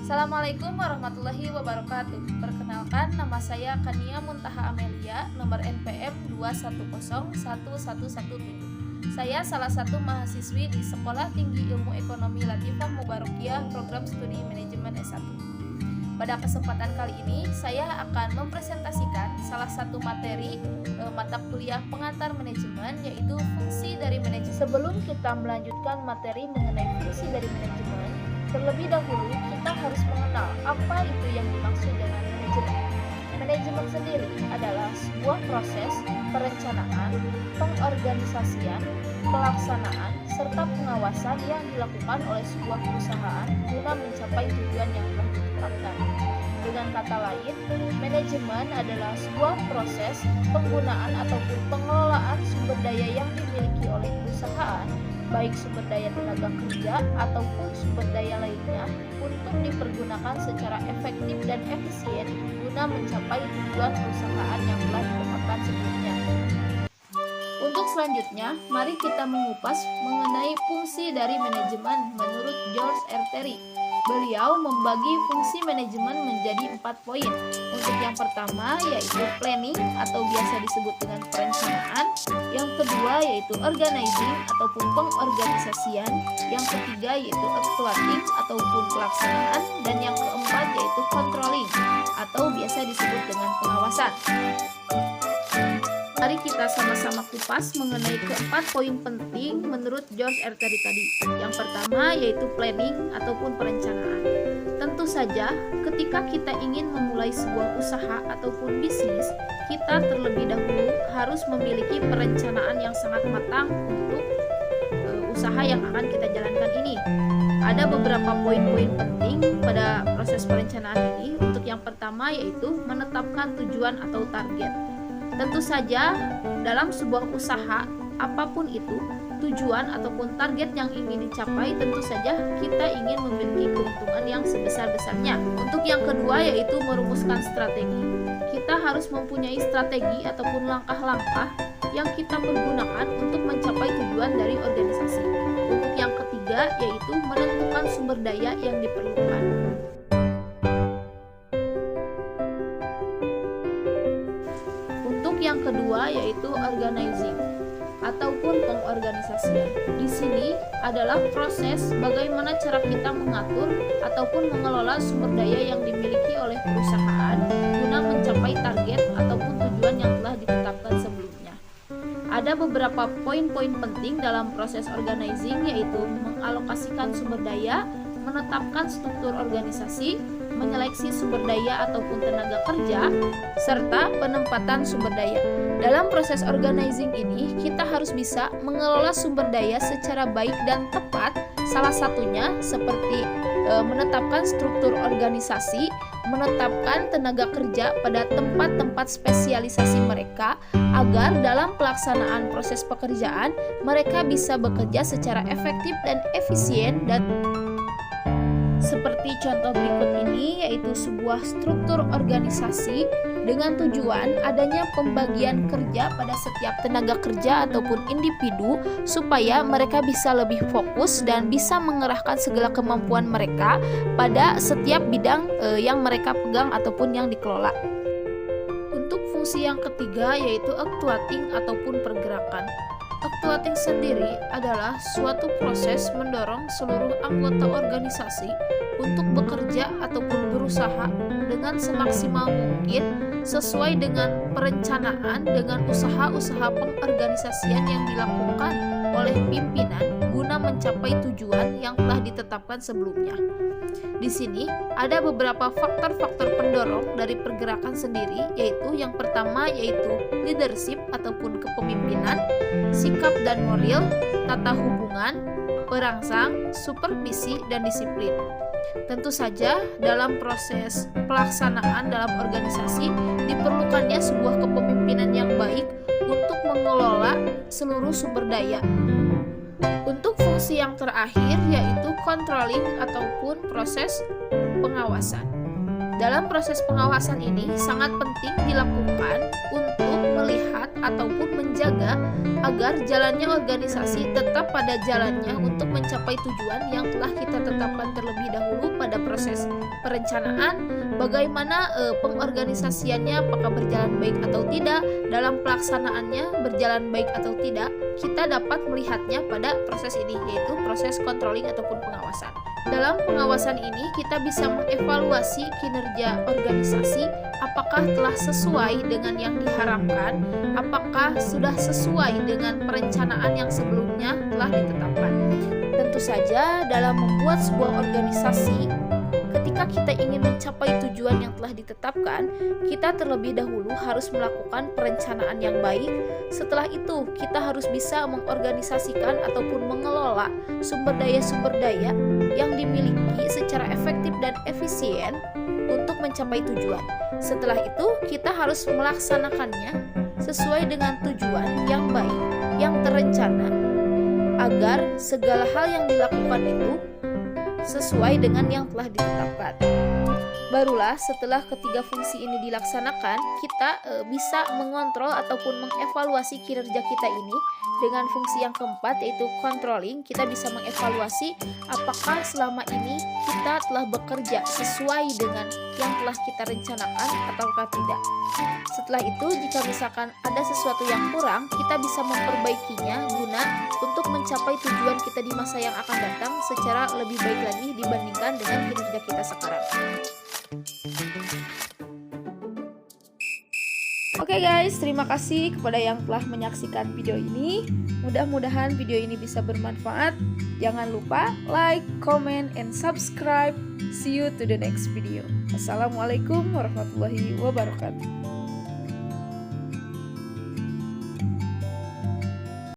Assalamualaikum warahmatullahi wabarakatuh. Perkenalkan, nama saya Kania Muntaha Amelia, nomor NPM 2101117. Saya salah satu mahasiswi di Sekolah Tinggi Ilmu Ekonomi Latifah Mubarakiyah Program Studi Manajemen S1. Pada kesempatan kali ini, saya akan mempresentasikan salah satu materi mata kuliah pengantar manajemen, yaitu fungsi dari manajemen. Sebelum kita melanjutkan materi mengenai fungsi dari manajemen, terlebih dahulu kita harus mengenal apa itu yang dimaksud dengan manajemen. Manajemen sendiri adalah sebuah proses perencanaan, pengorganisasian, pelaksanaan, serta pengawasan yang dilakukan oleh sebuah perusahaan guna mencapai tujuan yang telah ditetapkan. Dengan kata lain, manajemen adalah sebuah proses penggunaan ataupun pengelolaan sumber daya yang dimiliki oleh perusahaan, baik sumber daya tenaga kerja ataupun sumber daya lainnya, untuk dipergunakan secara efektif dan efisien guna mencapai tujuan perusahaan yang telah ditetapkan sebelumnya. Untuk selanjutnya, mari kita mengupas mengenai fungsi dari manajemen menurut George R. Terry. Beliau membagi fungsi manajemen menjadi 4 poin. Untuk yang pertama yaitu planning atau biasa disebut dengan perencanaan, yang kedua yaitu organizing ataupun pengorganisasian, yang ketiga yaitu actuating ataupun pelaksanaan, dan yang keempat yaitu controlling atau biasa disebut dengan pengawasan. Mari kita sama-sama kupas mengenai keempat poin penting menurut George R. Terry tadi. Yang pertama yaitu planning ataupun perencanaan. Tentu saja ketika kita ingin memulai sebuah usaha ataupun bisnis, kita terlebih dahulu harus memiliki perencanaan yang sangat matang untuk usaha yang akan kita jalankan ini. Ada beberapa poin-poin penting pada proses perencanaan ini. Untuk yang pertama yaitu menetapkan tujuan atau target. Tentu saja dalam sebuah usaha apapun itu, tujuan ataupun target yang ingin dicapai, tentu saja kita ingin memiliki keuntungan yang sebesar-besarnya. Untuk yang kedua yaitu merumuskan strategi. Kita harus mempunyai strategi ataupun langkah-langkah yang kita pergunakan untuk mencapai tujuan dari organisasi. Untuk yang ketiga yaitu menentukan sumber daya yang diperlukan. Yang kedua yaitu organizing ataupun pengorganisasian. Di sini adalah proses bagaimana cara kita mengatur ataupun mengelola sumber daya yang dimiliki oleh perusahaan guna mencapai target ataupun tujuan yang telah ditetapkan sebelumnya. Ada beberapa poin-poin penting dalam proses organizing, yaitu mengalokasikan sumber daya, menetapkan struktur organisasi, menyeleksi sumber daya ataupun tenaga kerja, serta penempatan sumber daya. Dalam proses organizing ini, kita harus bisa mengelola sumber daya secara baik dan tepat, salah satunya seperti menetapkan struktur organisasi, menetapkan tenaga kerja pada tempat-tempat spesialisasi mereka, agar dalam pelaksanaan proses pekerjaan, mereka bisa bekerja secara efektif dan efisien. Dan seperti contoh berikut ini, yaitu sebuah struktur organisasi dengan tujuan adanya pembagian kerja pada setiap tenaga kerja ataupun individu, supaya mereka bisa lebih fokus dan bisa mengerahkan segala kemampuan mereka pada setiap bidang yang mereka pegang ataupun yang dikelola. Untuk fungsi yang ketiga yaitu actuating ataupun pergerakan. Actuating sendiri adalah suatu proses mendorong seluruh anggota organisasi untuk bekerja ataupun berusaha dengan semaksimal mungkin sesuai dengan perencanaan dengan usaha-usaha pengorganisasian yang dilakukan oleh pimpinan guna mencapai tujuan yang telah ditetapkan sebelumnya. Di sini ada beberapa faktor-faktor pendorong dari pergerakan sendiri, yaitu yang pertama yaitu leadership ataupun kepemimpinan, sikap dan moral, tata hubungan, perangsang, supervisi, dan disiplin. Tentu saja dalam proses pelaksanaan dalam organisasi diperlukannya sebuah kepemimpinan yang baik untuk mengelola seluruh sumber daya. Untuk fungsi yang terakhir yaitu controlling ataupun proses pengawasan. Dalam proses pengawasan ini sangat penting dilakukan untuk melihat ataupun menjaga agar jalannya organisasi tetap pada jalannya untuk mencapai tujuan yang telah kita tetapkan terlebih dahulu pada proses perencanaan, bagaimana pengorganisasiannya apakah berjalan baik atau tidak, dalam pelaksanaannya berjalan baik atau tidak. Kita dapat melihatnya pada proses ini, yaitu proses controlling ataupun pengawasan. Dalam pengawasan ini kita bisa mengevaluasi kinerja organisasi, apakah telah sesuai dengan yang diharapkan, apakah sudah sesuai dengan perencanaan yang sebelumnya telah ditetapkan. Tentu saja dalam membuat sebuah organisasi, ketika kita ingin mencapai tujuan yang telah ditetapkan, kita terlebih dahulu harus melakukan perencanaan yang baik. Setelah itu, kita harus bisa mengorganisasikan ataupun mengelola sumber daya yang dimiliki secara efektif dan efisien untuk mencapai tujuan. Setelah itu, kita harus melaksanakannya sesuai dengan tujuan yang baik, yang terencana, agar segala hal yang dilakukan itu sesuai dengan yang telah ditetapkan. Barulah setelah ketiga fungsi ini dilaksanakan, kita bisa mengontrol ataupun mengevaluasi kinerja kita ini dengan fungsi yang keempat, yaitu controlling. Kita bisa mengevaluasi apakah selama ini kita telah bekerja sesuai dengan yang telah kita rencanakan ataukah tidak. Setelah itu, jika misalkan ada sesuatu yang kurang, kita bisa memperbaikinya guna untuk mencapai tujuan kita di masa yang akan datang secara lebih baik lagi dibandingkan dengan kinerja kita sekarang. Oke guys, terima kasih kepada yang telah menyaksikan video ini. Mudah-mudahan video ini bisa bermanfaat. Jangan lupa like, comment, and subscribe. See you to the next video. Assalamualaikum warahmatullahi wabarakatuh.